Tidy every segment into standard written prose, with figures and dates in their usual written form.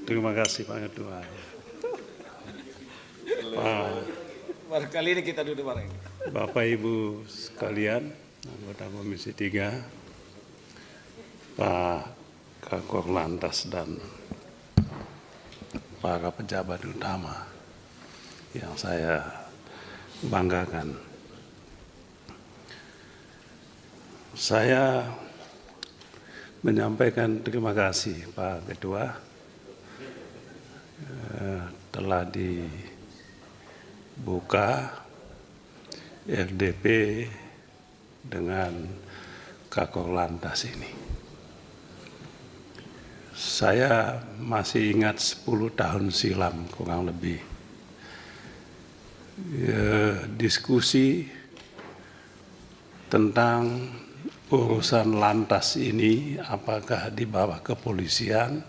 Terima kasih Pak Ketua. Kali ini kita duduk bareng. Bapak Ibu sekalian, anggota Komisi 3, Pak Kakor Lantas dan para pejabat utama yang saya banggakan. Saya menyampaikan terima kasih Pak Ketua telah dibuka RDP dengan Kakor Lantas ini. Saya masih ingat 10 tahun silam kurang lebih diskusi tentang urusan lantas ini apakah di bawah kepolisian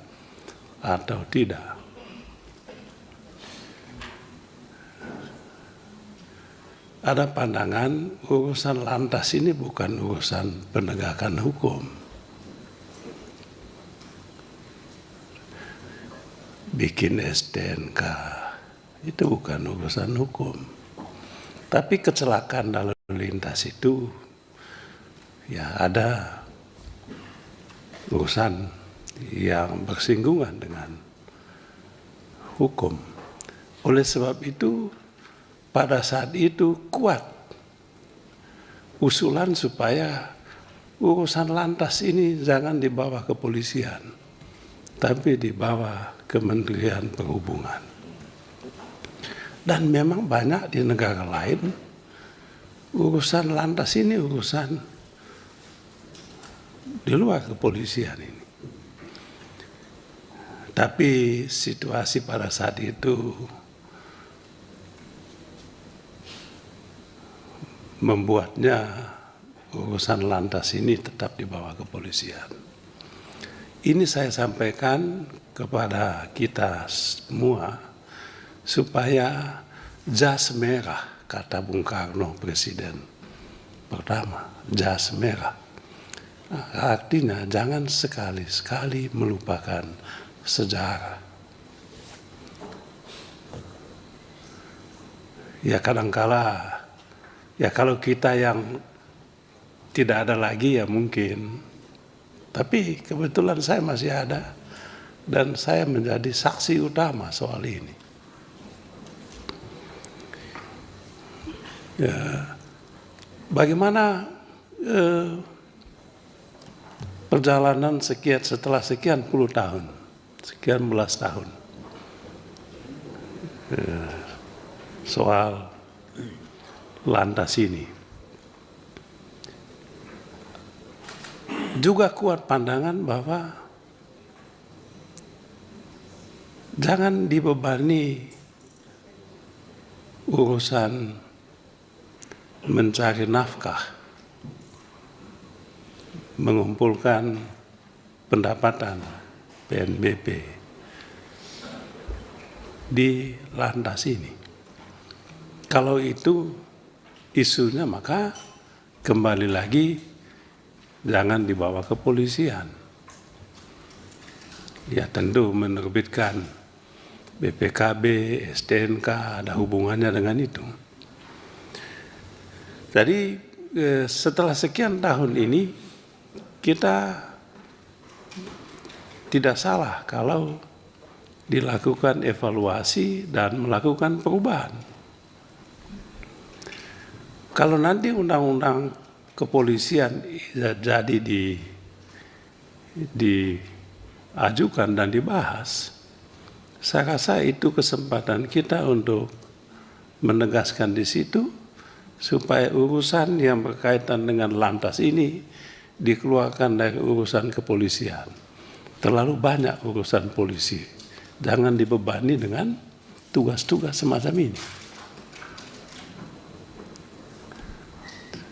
atau tidak. Ada pandangan urusan lantas ini bukan urusan penegakan hukum. Bikin STNK itu bukan urusan hukum. Tapi kecelakaan lalu lintas itu ya ada urusan yang bersinggungan dengan hukum. Oleh sebab itu pada saat itu kuat usulan supaya urusan lantas ini jangan di bawah kepolisian, tapi di bawah Kementerian Perhubungan. Dan memang banyak di negara lain urusan lantas ini urusan di luar kepolisian ini. Tapi situasi pada saat itu membuatnya urusan lantas ini tetap di bawah kepolisian. Ini saya sampaikan kepada kita semua supaya jas merah, kata Bung Karno Presiden pertama, jas merah. Artinya jangan sekali-sekali melupakan sejarah. Ya kadangkala ya kalau kita yang tidak ada lagi ya mungkin, tapi kebetulan saya masih ada dan saya menjadi saksi utama soal ini. Ya, bagaimana perjalanan setelah sekian puluh tahun, sekian belas tahun soal lantas ini. Juga kuat pandangan bahwa jangan dibebani urusan mencari nafkah, mengumpulkan pendapatan PNBP di lantas ini. Kalau itu isunya maka kembali lagi jangan dibawa kepolisian. Ya tentu menerbitkan BPKB, STNK ada hubungannya dengan itu. Jadi setelah sekian tahun ini kita tidak salah kalau dilakukan evaluasi dan melakukan perubahan. Kalau nanti undang-undang kepolisian jadi diajukan dan dibahas, saya rasa itu kesempatan kita untuk menegaskan di situ supaya urusan yang berkaitan dengan lantas ini dikeluarkan dari urusan kepolisian. Terlalu banyak urusan polisi, jangan dibebani dengan tugas-tugas semacam ini.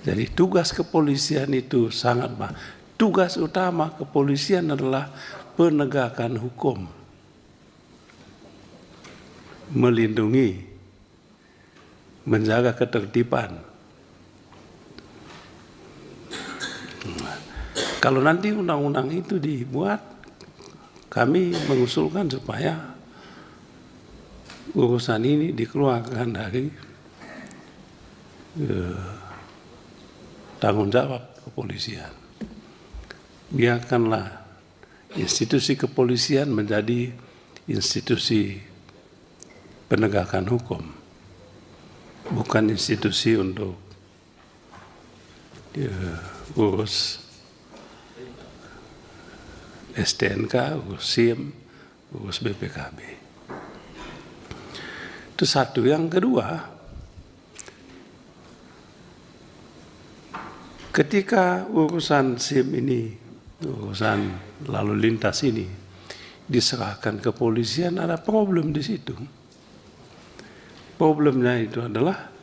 Jadi tugas kepolisian itu sangat banyak. Tugas utama kepolisian adalah penegakan hukum, melindungi, menjaga ketertiban. Kalau nanti undang-undang itu dibuat, kami mengusulkan supaya urusan ini dikeluarkan dari tanggung jawab kepolisian. Biarkanlah institusi kepolisian menjadi institusi penegakan hukum, bukan institusi untuk urus STNK, urus SIM, urus BPKB. Itu satu. Yang kedua, ketika urusan SIM ini, urusan lalu lintas ini diserahkan ke kepolisian, ada problem di situ. Problemnya itu adalah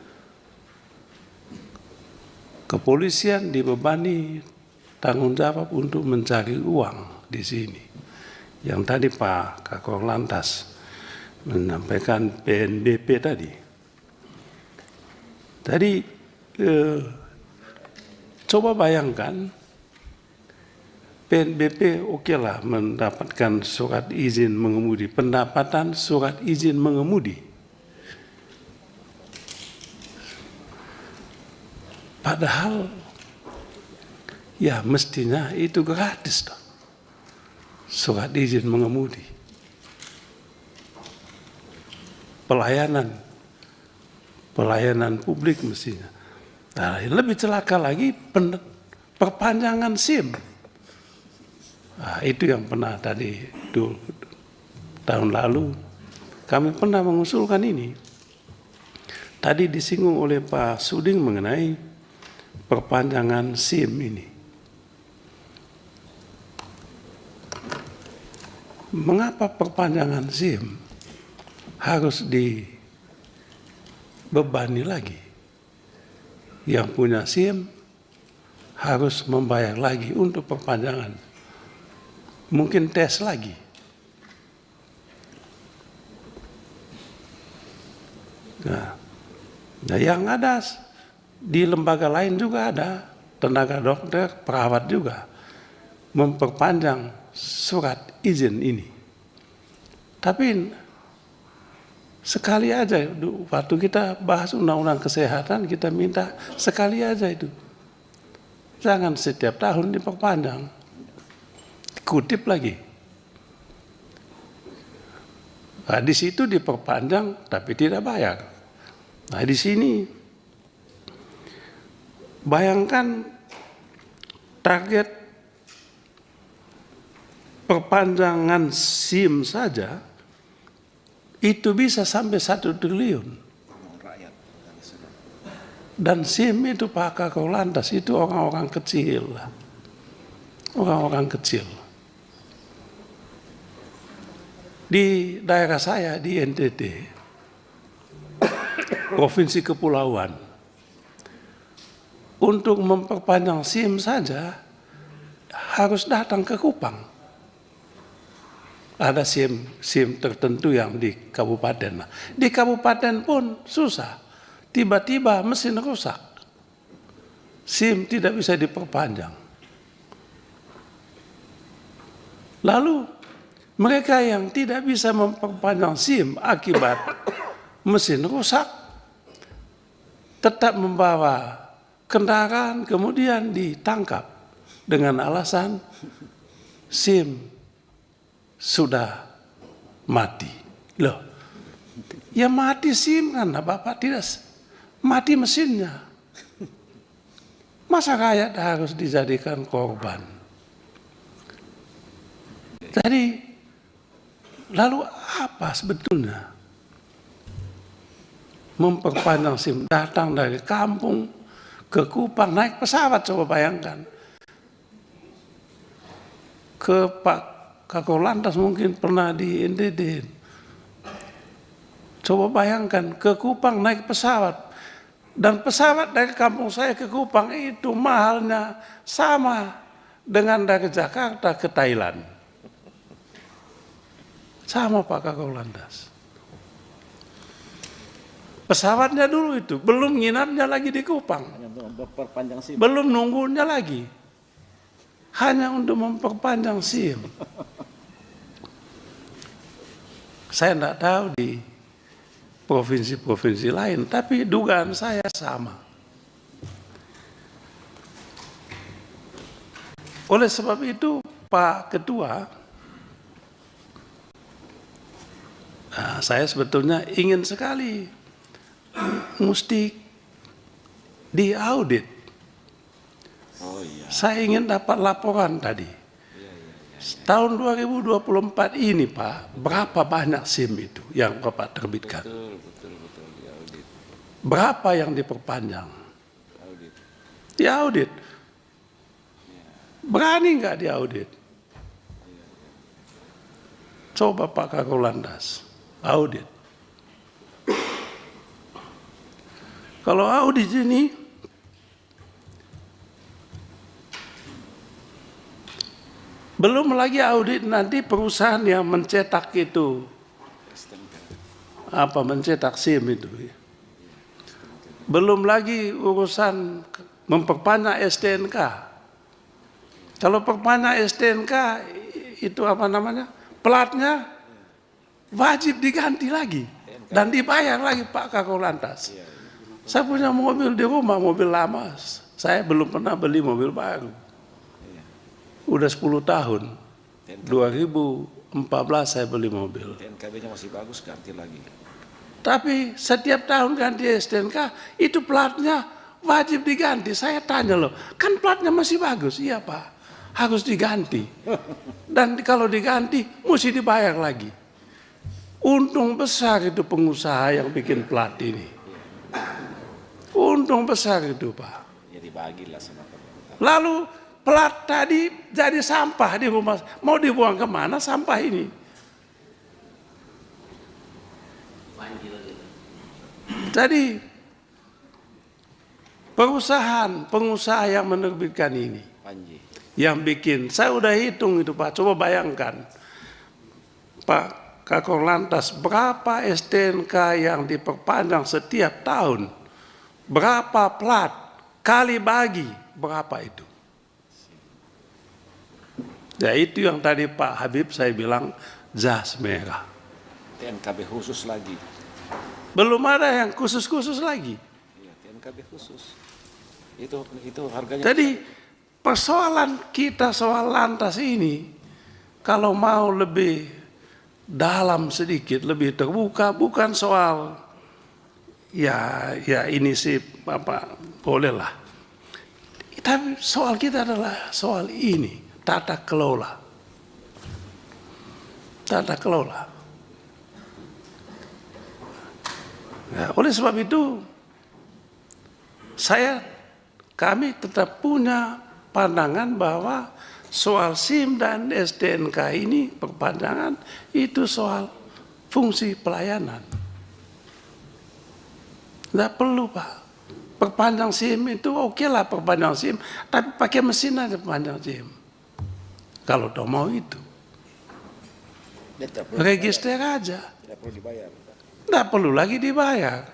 kepolisian dibebani tanggung jawab untuk mencari uang di sini. Yang tadi Pak Kakor Lantas menyampaikan PNBP tadi. Tadi coba bayangkan PNBP okelah mendapatkan surat izin mengemudi, pendapatan surat izin mengemudi. Padahal ya mestinya itu gratis dong. Surat izin mengemudi. Pelayanan publik mestinya. Nah, lebih celaka lagi perpanjangan SIM. Nah, itu yang pernah tadi tahun lalu kami pernah mengusulkan ini. Tadi disinggung oleh Pak Suding mengenai perpanjangan SIM ini. Mengapa perpanjangan SIM harus dibebani lagi? Yang punya SIM harus membayar lagi untuk perpanjangan. Mungkin tes lagi. Nah, yang ada di lembaga lain juga ada, tenaga dokter, perawat juga memperpanjang surat izin ini. Tapi sekali aja, waktu kita bahas undang-undang kesehatan, kita minta sekali aja itu. Jangan setiap tahun diperpanjang. Kutip lagi. Nah, di situ diperpanjang tapi tidak bayar. Nah, di sini bayangkan target perpanjangan SIM saja itu bisa sampai 1 triliun. Dan SIM itu Pak Kakor Lantas itu orang-orang kecil. Orang-orang kecil. Di daerah saya di NTT, Provinsi Kepulauan, untuk memperpanjang SIM saja harus datang ke Kupang. Ada SIM tertentu yang di kabupaten. Di kabupaten pun susah. Tiba-tiba mesin rusak. SIM tidak bisa diperpanjang. Lalu mereka yang tidak bisa memperpanjang SIM akibat mesin rusak tetap membawa kendaraan kemudian ditangkap dengan alasan SIM sudah mati. Loh, ya mati SIM kan, Bapak tidak mati mesinnya. Masa rakyat harus dijadikan korban? Jadi, lalu apa sebetulnya? Memperpanjang SIM, datang dari kampung ke Kupang, naik pesawat, coba bayangkan. Ke Pak Kakor Lantas mungkin pernah di NTT. Coba bayangkan, ke Kupang naik pesawat. Dan pesawat dari kampung saya ke Kupang itu mahalnya sama dengan dari Jakarta ke Thailand. Sama Pak Kakor Lantas. Pesawatnya dulu itu, belum nginapnya lagi di Kupang. Perpanjang SIM. Belum nunggunya lagi. hanya untuk memperpanjang SIM. Saya tidak tahu di provinsi-provinsi lain, tapi dugaan saya sama. Oleh sebab itu, Pak Ketua, saya sebetulnya ingin sekali mesti diaudit. Oh iya. Saya ingin dapat laporan tadi. Tahun 2024 ini Pak, berapa banyak SIM itu yang Bapak terbitkan? Betul, diaudit. Berapa yang diperpanjang? Audit. Diaudit. Berani nggak diaudit? Coba Pak Kakor Lantas, audit. Kalau audit ini, belum lagi audit nanti perusahaan yang mencetak itu, mencetak SIM itu. Belum lagi urusan memperpanjang STNK. Kalau perpanjang STNK itu platnya wajib diganti lagi dan dibayar lagi Pak Kakor Lantas. Saya punya mobil di rumah, mobil lama. Saya belum pernah beli mobil baru. Udah 10 tahun. 2014 saya beli mobil. TNKB-nya masih bagus, ganti lagi. Tapi setiap tahun ganti STNK, itu platnya wajib diganti. Saya tanya loh, kan platnya masih bagus? Iya Pak, harus diganti. Dan kalau diganti, mesti dibayar lagi. Untung besar itu pengusaha yang bikin plat ini. Untung besar itu Pak. Ya dibagilah sama pemerintah. Lalu plat tadi jadi sampah di rumah. Mau dibuang kemana sampah ini? Jadi pengusaha yang menerbitkan ini, Panji. yang bikin, saya udah hitung itu Pak, coba bayangkan Pak Kakor Lantas, berapa STNK yang diperpanjang setiap tahun, berapa plat, kali bagi, berapa itu? Ya itu yang tadi Pak Habib saya bilang, jas merah. TNKB khusus lagi. Belum ada yang khusus-khusus lagi. Iya, TNKB khusus. Itu harganya. Jadi persoalan kita soal lantas ini, kalau mau lebih dalam sedikit, lebih terbuka, bukan soal ya ini sih bolehlah. Tapi soal kita adalah soal ini, tata kelola. Tata kelola. Ya, oleh sebab itu kami tetap punya pandangan bahwa soal SIM dan STNK ini perpanjangan itu soal fungsi pelayanan. Tidak perlu Pak. Perpanjang SIM itu oke lah perpanjang SIM, tapi pakai mesin aja perpanjang SIM. Kalau mau itu. Register aja. Tidak perlu dibayar. Tidak perlu lagi dibayar.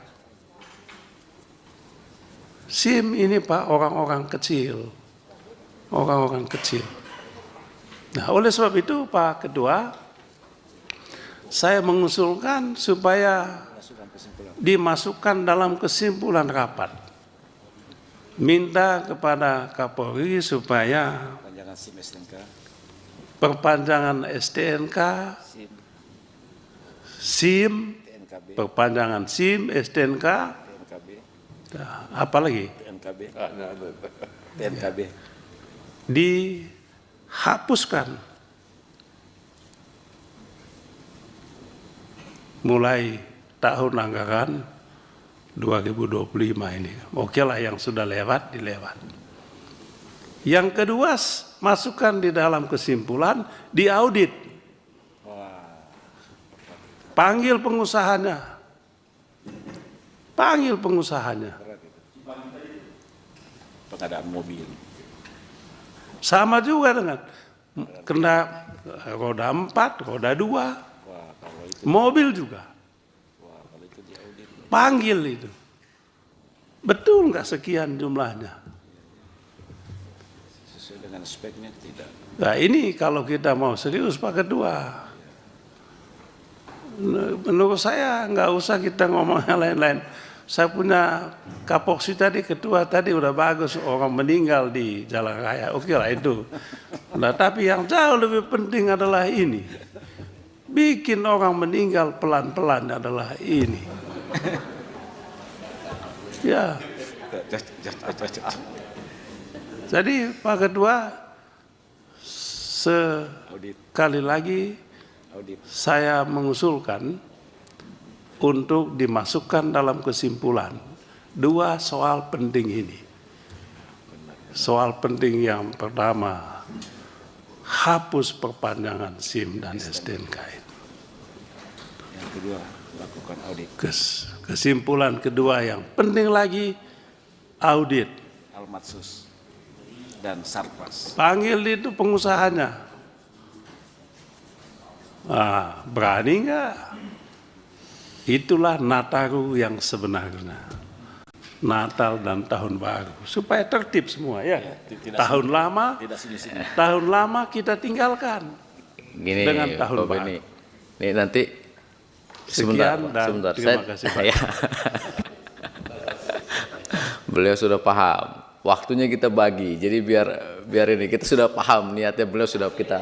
SIM ini Pak orang-orang kecil. Orang-orang kecil. Nah oleh sebab itu Pak Ketua, saya mengusulkan supaya dimasukkan dalam kesimpulan rapat. Minta kepada Kapolri supaya Perpanjangan SIM STNK. Perpanjangan STNK, SIM, perpanjangan SIM, STNK, TNKB. apa lagi? TNKB. Dihapuskan mulai tahun anggaran 2025 ini. Oke lah yang sudah lewat, dilewat. Yang kedua, masukkan di dalam kesimpulan, diaudit. Panggil pengusahanya. Panggil pengusahanya. Pengadaan mobil. Sama juga dengan kena roda 4, roda 2, mobil juga. Kalau itu diaudit. Panggil itu. Betul nggak sekian jumlahnya? dengan speknya tidak. Nah ini kalau kita mau serius Pak Ketua, menurut saya nggak usah kita ngomong yang lain-lain. Saya punya kapoksi tadi, ketua tadi udah bagus, orang meninggal di jalan raya, oke lah itu. Nah tapi yang jauh lebih penting adalah ini, bikin orang meninggal pelan-pelan adalah ini. Ya. Jadi Pak Ketua, sekali lagi saya mengusulkan untuk dimasukkan dalam kesimpulan 2 soal penting ini. Soal penting yang pertama, hapus perpanjangan SIM dan STNK. Yang kedua, lakukan audit. Kesimpulan kedua yang penting lagi, audit. Almatsus dan Sarpas. Panggil itu pengusahanya. Berani nggak? Itulah Nataru yang sebenarnya. Natal dan Tahun Baru. Supaya tertib semua ya. Tahun lama, tahun lama kita tinggalkan. Gini, dengan Tahun Bapak Baru. Ini nanti Sekian dan sebentar. terima kasih Pak. Ya. Beliau sudah paham. Waktunya kita bagi. Jadi biar ini kita sudah paham niatnya beliau sudah kita